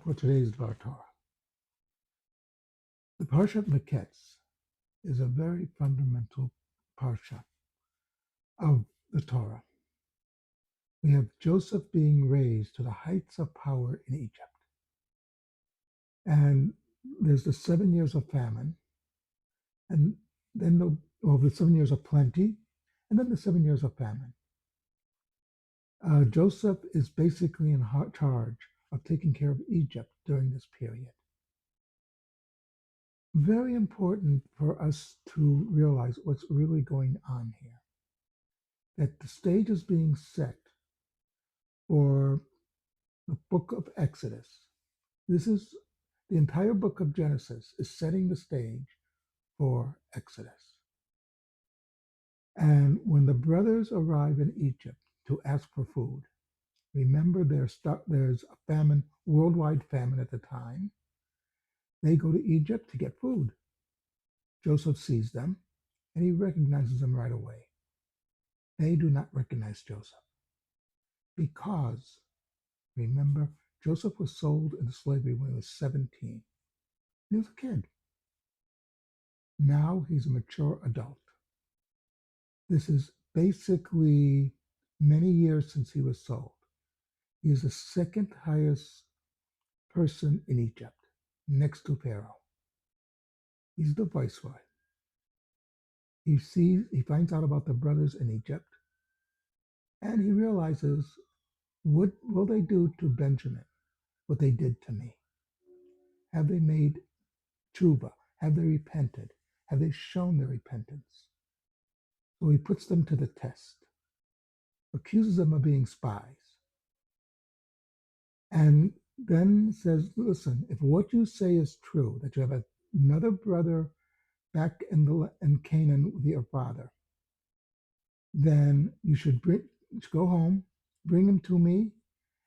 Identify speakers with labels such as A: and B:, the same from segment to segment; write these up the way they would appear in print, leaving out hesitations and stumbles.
A: for today's Dvar Torah. The Parshat Maketz is a very fundamental parsha of the Torah. We have Joseph being raised to the heights of power in Egypt. And there's the 7 years of famine, and then the 7 years of plenty, and then the 7 years of famine. Joseph is basically in charge of taking care of Egypt during this period. Very important for us to realize what's really going on here. That the stage is being set for the book of Exodus. This is the entire book of Genesis is setting the stage for Exodus. And when the brothers arrive in Egypt to ask for food, remember there's a famine, worldwide famine at the time. They go to Egypt to get food. Joseph sees them and he recognizes them right away. They do not recognize Joseph because, remember, Joseph was sold into slavery when he was 17. He was a kid. Now he's a mature adult. This is basically many years since he was sold. He is the second highest person in Egypt, next to Pharaoh. He's the viceroy. He finds out about the brothers in Egypt, and he realizes, what will they do to Benjamin what they did to me? Have they made tshuva? Have they repented? Have they shown their repentance? So he puts them to the test, accuses them of being spies, and then says, listen, if what you say is true, that you have another brother back in Canaan with your father, then you should go home, bring him to me,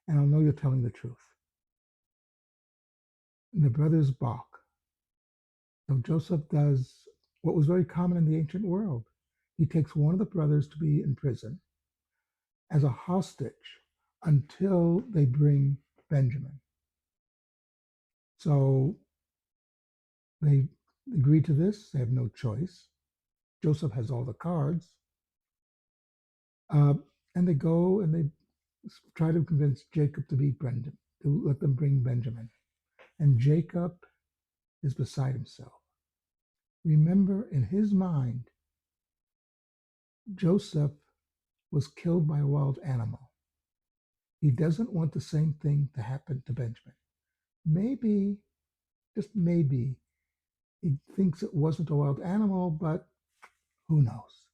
A: and I'll know you're telling the truth. And the brothers balk. So Joseph does what was very common in the ancient world. He takes one of the brothers to be in prison as a hostage until they bring Benjamin. So they agree to this. They have no choice. Joseph has all the cards. And they go and they try to convince Jacob to let them bring Benjamin. And Jacob is beside himself. Remember, in his mind, Joseph was killed by a wild animal. He doesn't want the same thing to happen to Benjamin. Maybe, just maybe, he thinks it wasn't a wild animal, but who knows?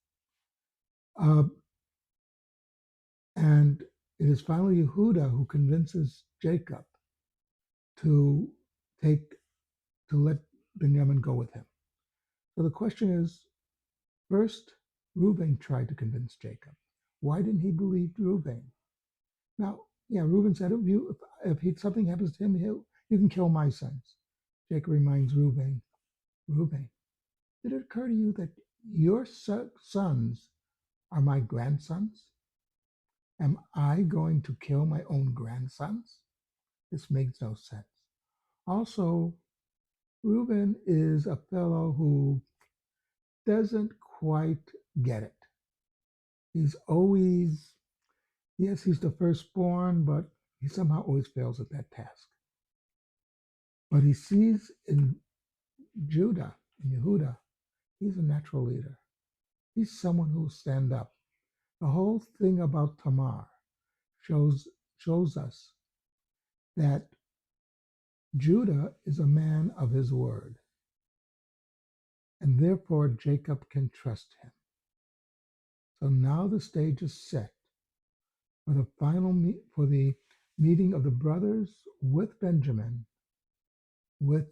A: And it is finally Yehuda who convinces Jacob to let Benjamin go with him. So the question is, first, Reuben tried to convince Jacob. Why didn't he believe Reuben? Now, Reuben said, if something happens to him, you can kill my sons. Jacob reminds Reuben, did it occur to you that your sons are my grandsons? Am I going to kill my own grandsons? This makes no sense. Also, Reuben is a fellow who doesn't quite get it. He's always, yes, he's the firstborn, but he somehow always fails at that task. But he sees in Judah, in Yehuda, he's a natural leader. He's someone who will stand up. The whole thing about Tamar shows us that Judah is a man of his word, and therefore Jacob can trust him. So now the stage is set for the meeting of the brothers with Benjamin, with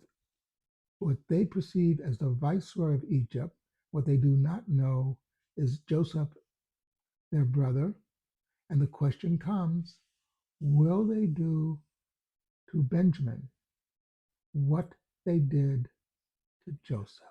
A: what they perceive as the viceroy of Egypt. What they do not know is Joseph, their brother, and the question comes, will they do to Benjamin what they did to Joseph?